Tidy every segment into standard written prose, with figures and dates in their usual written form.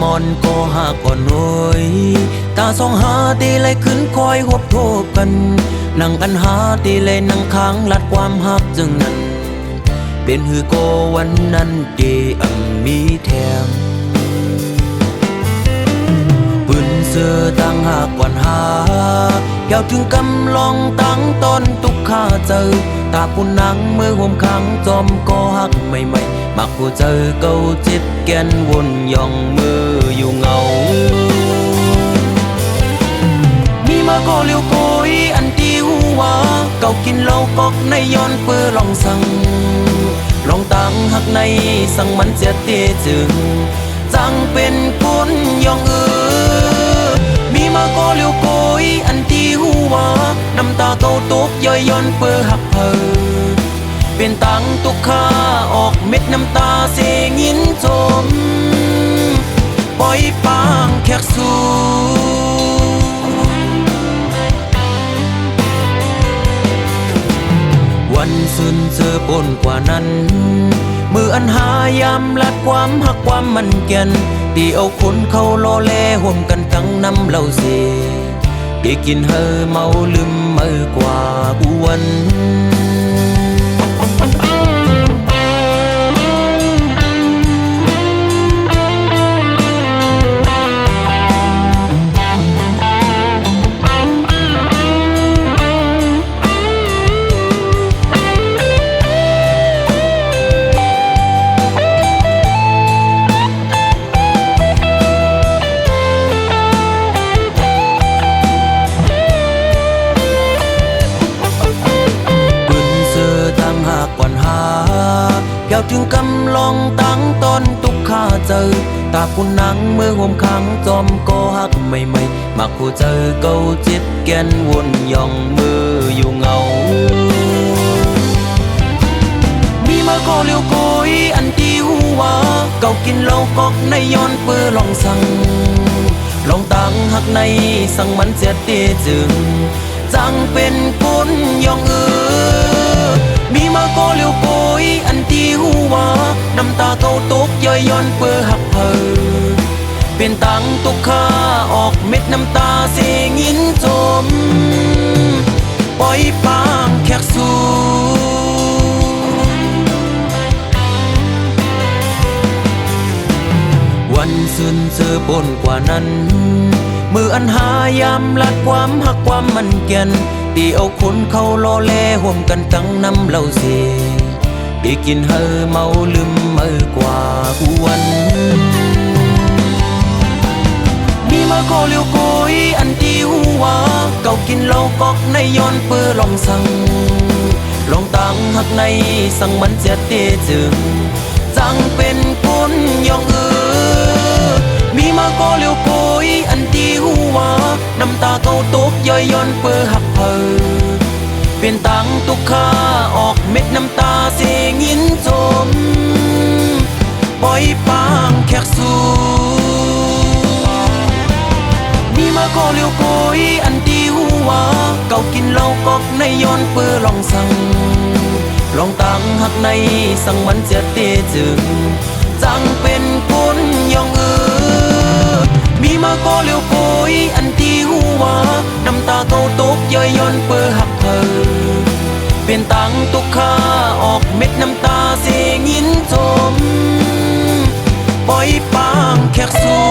มอนก็หากก่อนหน่อยตาสองหาตีเลยขึ้นคอยหบโทบกันนั่งกันหาตีเลยนั่งค้างลัดความหักจึงนั้นเป็นหือโกวันนั้นเดมีแถมปืนเสือตั้งหากวันหาเกี่ยวถึงกำลองตั้งต้นตุกข้าเจอตาปุ่นนังมือห่มขังจอมก็หักใหม่ๆมักผู้เจอเก่าจิตแกนวนย่องมืออยู่เงามีมาก็เลี้ยวโกยอันที่หัวเก่ากินเหล้ากอกในย้อนเปื้อลองสั่งลองตั้งหักในสั่งมันเสียเตจึงจังเป็นคนย่องมีมาก็เลี้ยวโกยอันที่หัวน้ำตาเก่าตกย่อยย้อนเปื้อหักเพอเป็นตังตุกข้าออกเม็ดน้ำตาเสียงินจมปล่อยปางแขกสู่วันสุนเจอปนกว่านั้นมืออันหายามลัดความหักความมันแก่นตีเอาคนเขาล้อแลห่มกันตั้งน้ำเหล้าเสียได้กินเฮอเมาลืมเมื่อกว่าวันเกี่ยวถึงกำลองตั้งต้นตุกข้าเจอตาปุ่นนังมือห่มขังจอมก็หักใหม่ๆมักผู้เจอเก่าจิตแกนวนย่องมืออยู่เงามีมาก็เลี้ยวโกยอันที่หัวเก่ากินเหล้ากอกในย้อนเปื้อลองสั่งลองตั้งหักในสั่งมันเสียเตจึงจังเป็นคนย่องมีมาก็เลี้ยวโกยอันที่หัวน้ำตาเก่าตกย่อยย้อนเปื้อหักเพอเป็นตังตุกข้าออกเม็ดน้ำตาเสียงินจมปล่อยปางแขกสู่วันสุนเจอปนกว่านั้นมืออันหายามลัดความหักความมันแก่นตีเอาคนเขาล้อแลห่มกันตั้งน้ำเหล้าเสียได้กินเฮอเมาลืมเมื่อกว่าวันมีมาก็เลี้ยวโกยอันที่หัวเก่ากินเหล้ากอกในย้อนเปื้อลองสั่งลองตั้งหักในสั่งมันเสียเตจึงจังเป็นคนย่องมีมาก็เลี้ยวโกยอันที่หัวน้ำตาเก่าตกย่อยย้อนเปื้อหักเพอเป็นตังตุกข้าออกเม็ดน้ำตาเสียงินจมปล่อยปางแขกสู่มีมาก็เลี้ยวโกยอันที่หัวเก่ากินเหล้ากอกในย้อนเปื้อลองสั่งลองตั้งหักในสั่งมันเสียเตจึงจังเป็นคนย่องมีมาก็เลี้ยวโกยอันที่หัวน้ำตาเก่าตกย่อยย้อนเปื้อหักเพอเป็นตังตุกข้าออกเม็ดน้ำตาเสียงินจมปล่อยปางแขกสู่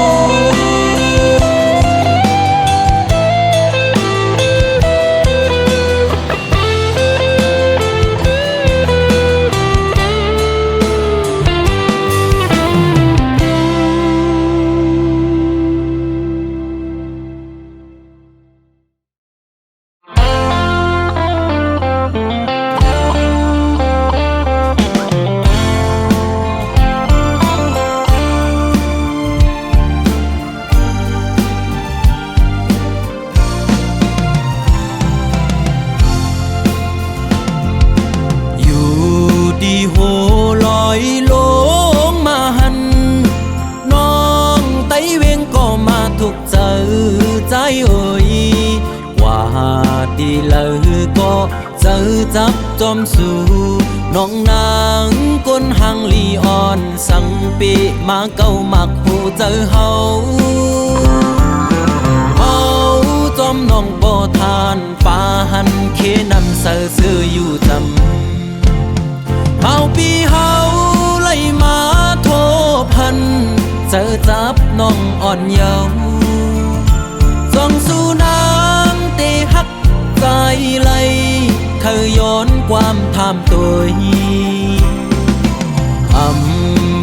ดีเลยก็เจอจับจอมสู่ น้องนางก้นหางลีอ่อนสังปีมาเก้ามักหูเจอเฮาจอมน้องบ่ทานปาหันเคนำเสือซื้ออยู่จำเฮาปีเฮาไล่มาโทพันเจอจับน้องอ่อนเยาว์ส่องสู่นางเตหักใจไหลเคยย้อนความทำตัว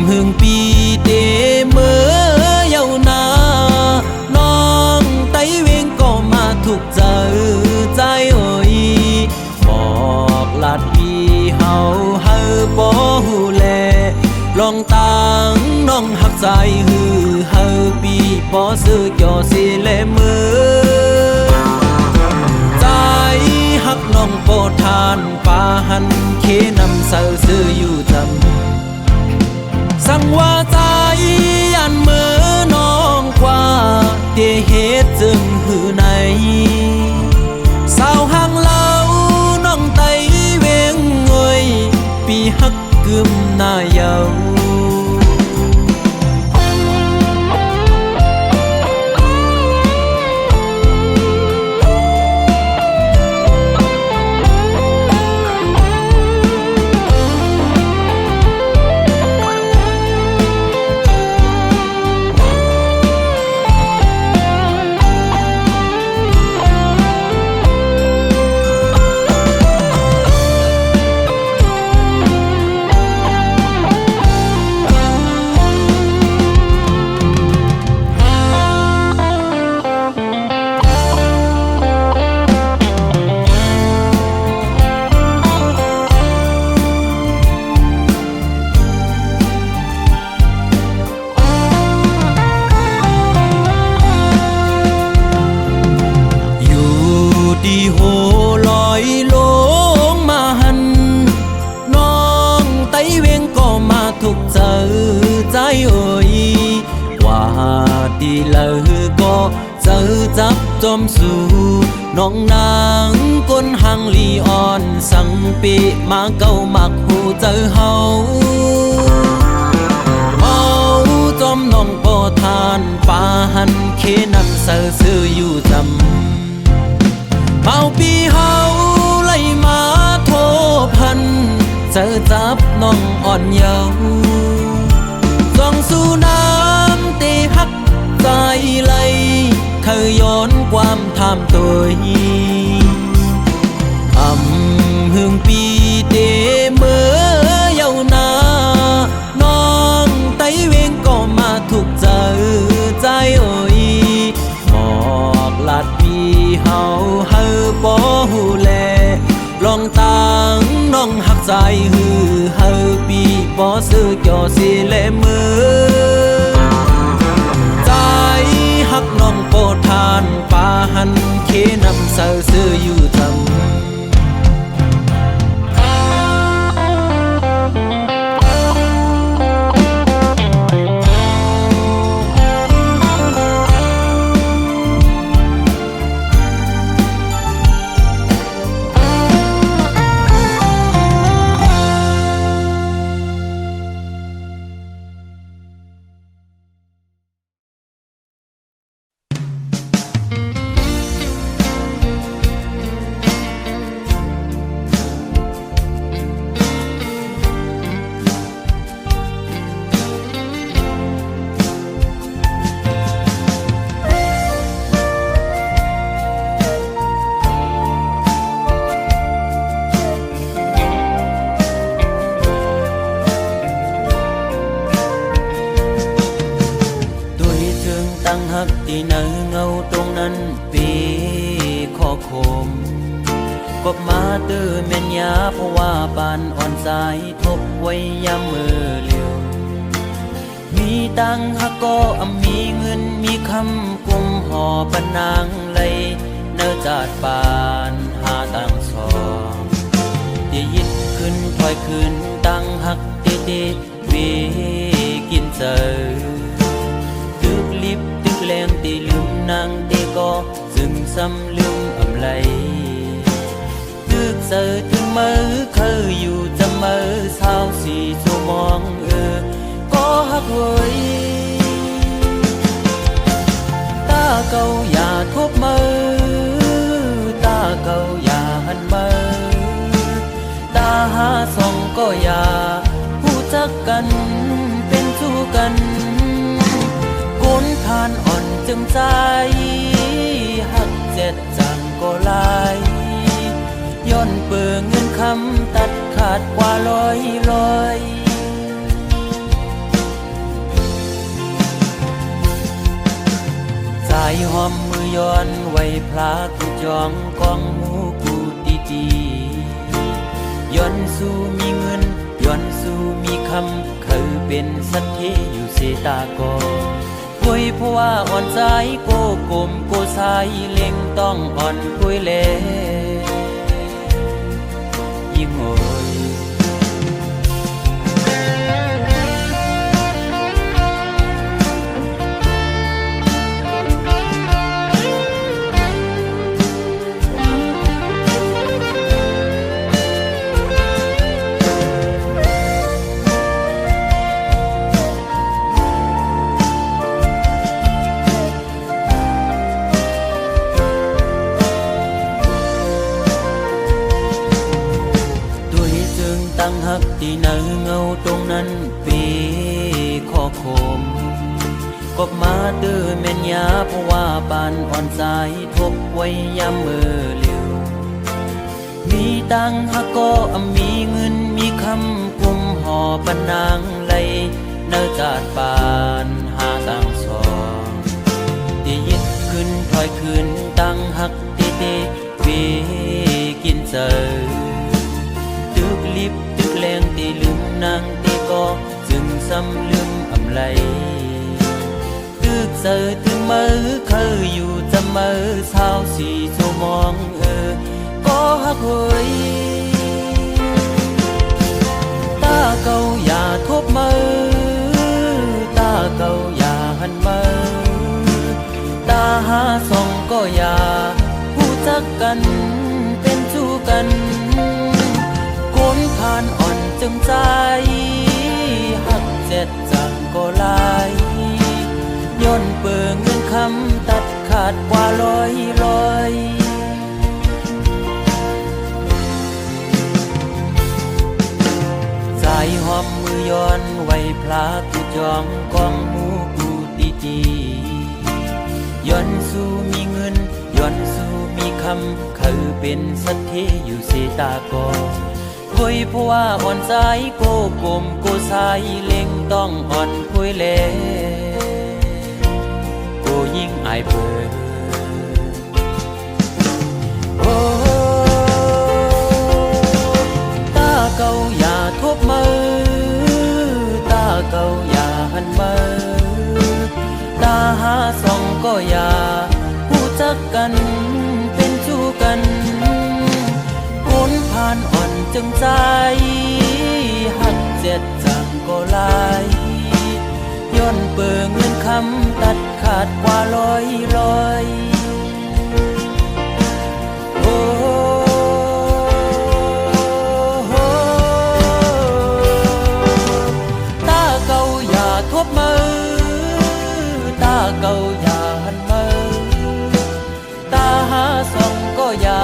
หึงปีเตเมื่อเยาวนานองไตเวงก็มาถูกใจเอ่ยบอกลาดปีเฮาบ่ฮู้แลลองตังน้องหักใจปีบ่ซื้อจ่อสิแลมือใจหักน้องโปรดทานปาหันเคนำเสือซื้ออยู่จำสั่งว่าใจยันมือน้องกว่าเตเหตุจึงหือในสาวห่างเล่าน้องไตเวงเงยปีหักกึมหน้าเยาดีโหลอยลงมาหันน้องไตเวงก็มาถูกเจอใจเอ่ยว่าดีเลยก็เจอจับจอมสู่น้องนางก้นหางลีอ่อนสังปีมาเก้ามักหูเจอเฮาจอมน้องบ่ทานปาหันเคนำเสือซื้ออยู่จำเมาปีเฮาไล่มาโทพันเจอจับน้องอ่อนเยาว์ส่องสู่น้ำเตหักใจไหลเคยย้อนความทำตัวหึงปีเตเมื่อเยาวนานองไตเวงก็มาถูกเจอใจเอ่ยบอกลาดปีเฮาบ่ฮู้แลลองตังน้องหักใจปีบ่ซื้อจ่อสิแลมือใจหักน้องโปรดทานปาหันเคนำเสือซื้ออยู่จำหักที่เนื้อเงาตรงนั้นปีขอคมกบมาตื้อเม่นยาเพราะว่าปานอ่อนสายทบไว้ยามมือเลี้ยวมีตังหักก็มีเงินมีคำกุมห่อปนางเลยเนื้อจาดปานหาตังสองตียิดขึ้นถอยขึ้นตังหักตีวีกินเจอตึกลิบตึกแรงตีลืมนางตีก็ซึมซ้ำลืมอำไลตึกเสือถึงมือเคยอยู่จะมือ 24 ชั่วโมงก็ฮักเว้ยตาเก่าอย่าทบมือตาเก่าอย่าหันมือตาหาส่องก็อย่าผู้จักกันเป็นสู้กันโกนทานอ่อนจึงใจหักเจ็ดจังก็ลายย้อนเปื่อเงินคำตัดขาดกว่าลอยสายหอมมือย้อนไว้พลากูจองกองหมูกูดีย้อนสู้มีเงินย้อนสู้มีคำคือเป็นสัตเทอยู่เสตากอคุยเพราะว่าอ่อนใจโกกลมโกสายเล็งต้องอ่อนคุยเล่ยิ่งโอยตั้งหักที่เนื้อเงาตรงนั้นปีข้อคมกบมาตื้อแม่นยาเพราะว่าบานอ่อนสายทบไว้ยามมือเร็วมีตังหักก็มีเงินมีคำกุมห่อปนางไหลเนื้อจาดบานหาตังสองที่ยึดขึ้นถอยขึ้นตั้งหักตีเวกินเจอตึกลิบตึกแรงตีลืมนางตีก็จึงซ้ำลืมอำไลตึกเสือตึกมือเคยอยู่จะมือ24 ชั่วโมงก็ฮักเว้ยตาเก่าอย่าทบมือตาเก่าอย่าหันมือตาหาส่องก็อย่าผู้จักกันเป็นสู้กันคนผ่านอ่อนจึงใจหักเจ็ดจังก็ลายย้อนเปื่อเงินคำตัดขาดกว่าลอยสายหอมมือย้อนไว้พลากูจองกองหมูกูดีย้อนสู้มีเงินย้อนสู้มีคำคือเป็นสัตเทอยู่เสตากอคุยเพราะว่าอ่อนใจโกกลมโกสายเล็งต้องอ่อนคุยเล่โกยิ่งอายเบอโอ้ตาเก่าอย่าทบมือตาเก่าอย่าหันมือตาหาส่องก็อย่าผู้จักกันเป็นสู้กันคนผ่านอ่อนจึงใจหักเจ็ดจังก็ลายย้อนเปื่อเงินคำตัดขาดกว่าลอยโอ้ตาเก่าอย่าทบมือตาเก่าอย่าหันมือตาหาส่องก็อย่า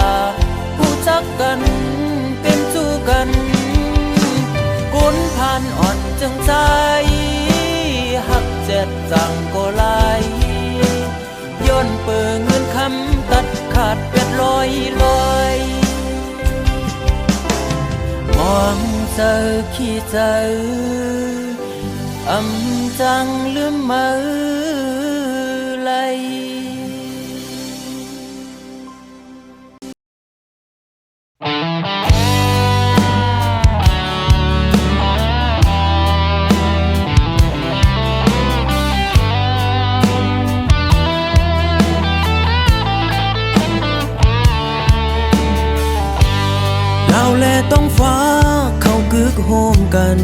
ผู้จักกันเป็นสู้กันคนผ่านอ่อนจึงใจหักเจ็ดจังก็ลายย้อนเปื่อเงินคำตัดขาดเป็ดลอยมองเจอขี้เจอจังลืมมือไหลเราแลต้องฟ้าเขากึกโฮมกัน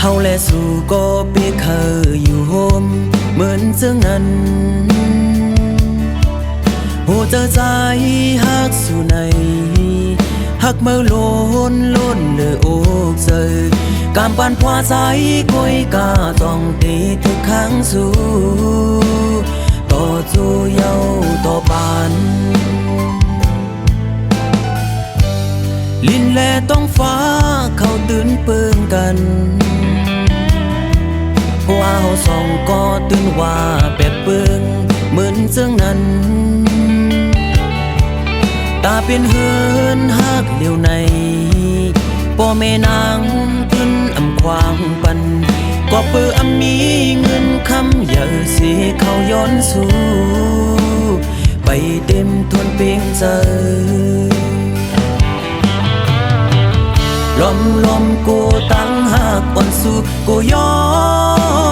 เฮาแลสู่ก็เปียเคยอยู่โฮมเหมือนเจ้านั้นโหเจอใจฮักสู่ในเฮา ฮักเมื่อล้นเลยอกเสยการปั่นพวาสายก้อยกาต้องตีทุกครั้งสู้ต่อสู้เย้าต่อปานลินแลต้องฟ้าเขาตื่นเปิงกันว่าเฮาสองก็ตื่นว่าแปดเปิงเหมือนเสื่องนั้นตาเป็นเฮือนฮักเลียวในพ่อแม่นางขึ้นอำควางปันก็เปื้อมีเงินคำอย่าสิเขาย้อนสู่ไปเต็มทวนเพียงใจลมกูตั้งหากอ่อนสู้กูยอ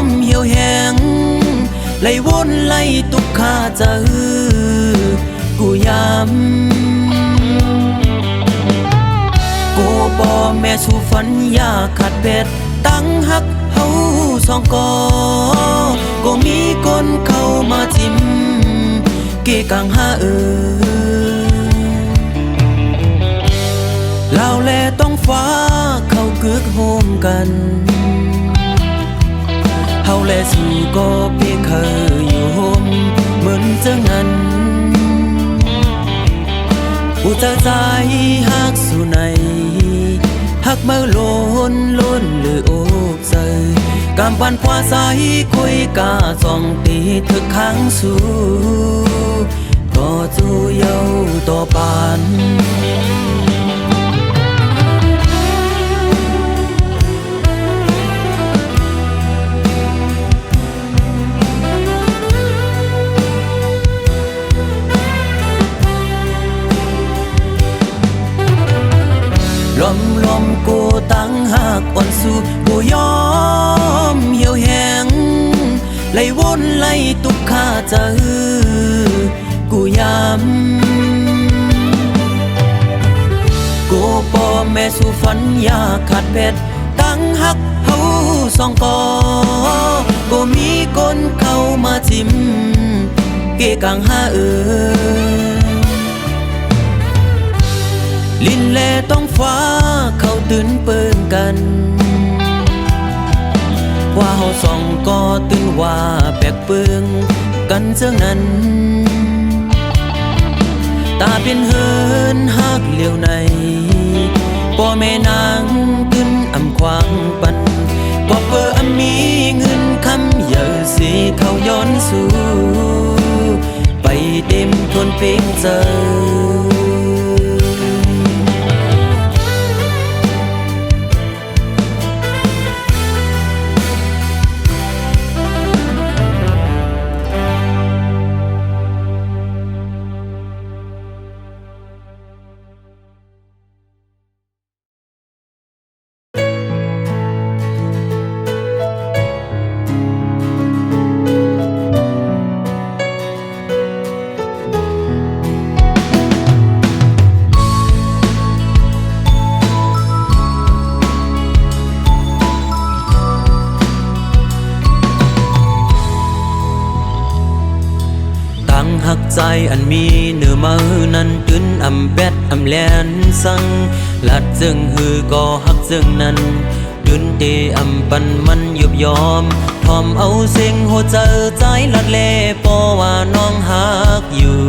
มเหี่ยวแห้งไล่วนไล่ตุกขาใจกูย้ำกูบ่แม่สู่ฝันอยากขาดเป็ดตั้งหักเฮาสองก็มีคนเข้ามาจิ้มเกกังหาลาวแลต้องฟ้าเขากึกโฮมกันเฮาแลสู่ก็เพียงเคยอยู่โฮมเหมือนเจ้านั้นผู้เจอใจฮักสู่ในฮักเมื่อล้นหรืออกใส่กำปันพวาสายคุยกาส่องตีเธอค้างสู่ต่อสู้เย้าต่อปานลมกูตั้งหากอ่อนสู้กูยอมเหี่ยวแห้งไล่วนไล่ตุกขาใจกูย้ำกูป่อแม่สู่ฝันอยากขาดเป็ดตั้งหักเฮาสองก็มีคนเข้ามาจิ้มเกกังหาลินแลต้องฟ้าเขาตื่นเปิงกันว่าเฮาสองก็ตื่นว่าแปลกเปิงกันเสื่องนั้นตาเป็นเฮินฮักเลียวในพ่อแม่นางขึ้นอำควางปันก็เพื่อมีเงินคำอย่าสิเขาย้อนสู่ไปเต็มทนเพียงเจอหักใจอันมีเนื้อมือนั้นตื่นอำแบดอำแลนสังลัดจึงหือก็หักจึงนั้นตื่นเตอำปันมันยุบยอมทอมเอาเสียงโหเจอใจลัดเล่ปอว่าน้องหักอยู่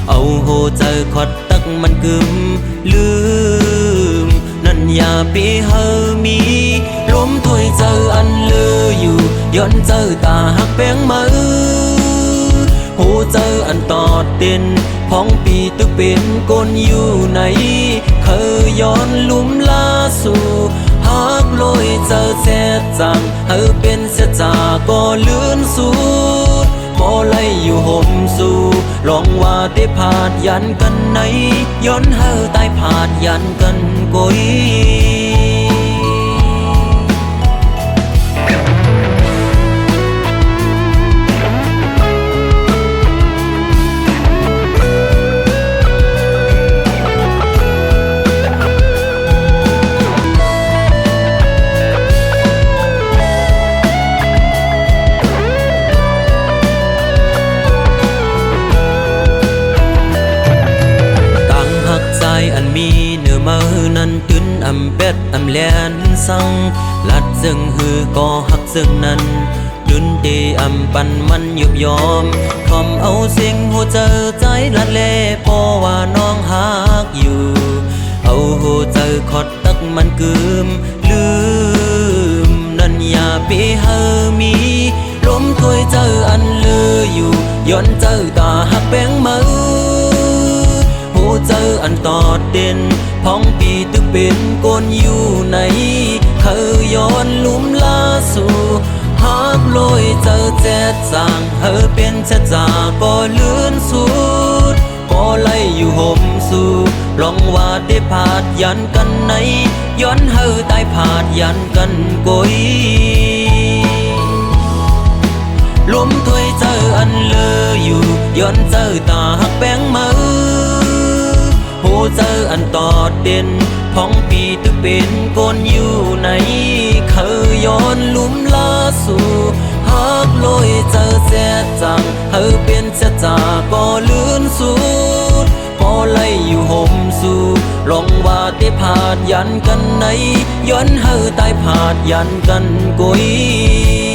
เอาโหเจอขอดตักมันกึมลืมนั่นอย่าไปเฮอมีลมถวยเจออันลืออยู่ย้อนเจอตาหักแป้งมือโหเจออันตอดเต้นพ้องปีตึกเป็นก้นอยู่ไหนเคยย้อนลุ่มลาสู่หักลอยเจอแซ่จังเฮอเป็นเสียจาก็เลื่อนสูดบ่ไล่อยู่ห่มสู่ลองว่าได้ผาดยันกันไหนย้อนเฮอตายผาดยันกันกอยอันมีเนื้อมือ เป็ดอำแลนสังลัดซึ่งหือก็หักซึ่งนั้นดุนดีอำปันมันยุบยอมทอมเอาสิ่งหัวเจอใจละเลเพราะว่าน้องหักอยู่เอาหัวเจอขอดตักมันกึมลืมนั่นอย่าไปเฮอมีลมถวยเจออันลืออยู่ย้อนเจอตาหักแบงมือหูเจออันตอดเด่นพ้องปีตึกเป็นกนอยู่ในเคยย้อนลุ่มลาสู่หักลอยเจอแจ๊ดสร้างเฮอเป็นชะจาก็เลื่อนสุดก็ไล่อยู่ห่มสู่ลองว่าได้ผาดยันกันในย้อนเฮอตายผาดยันกันกยลมถวยเจออันเลออยู่ย้อนเจอตาหักแบงมือหูเจออันตอดเด่นพ้องปีตึกเป็นกนอยู่ในเคยย้อนลุ่มลาสู่หักลอยเจอแจ๊ดจังเฮอเป็นชะจาก็เลื่อนสุดพอไล่อยู่ห่มสู่ลองว่าได้ผาดยันกันในย้อนเฮอตายผาดยันกันกย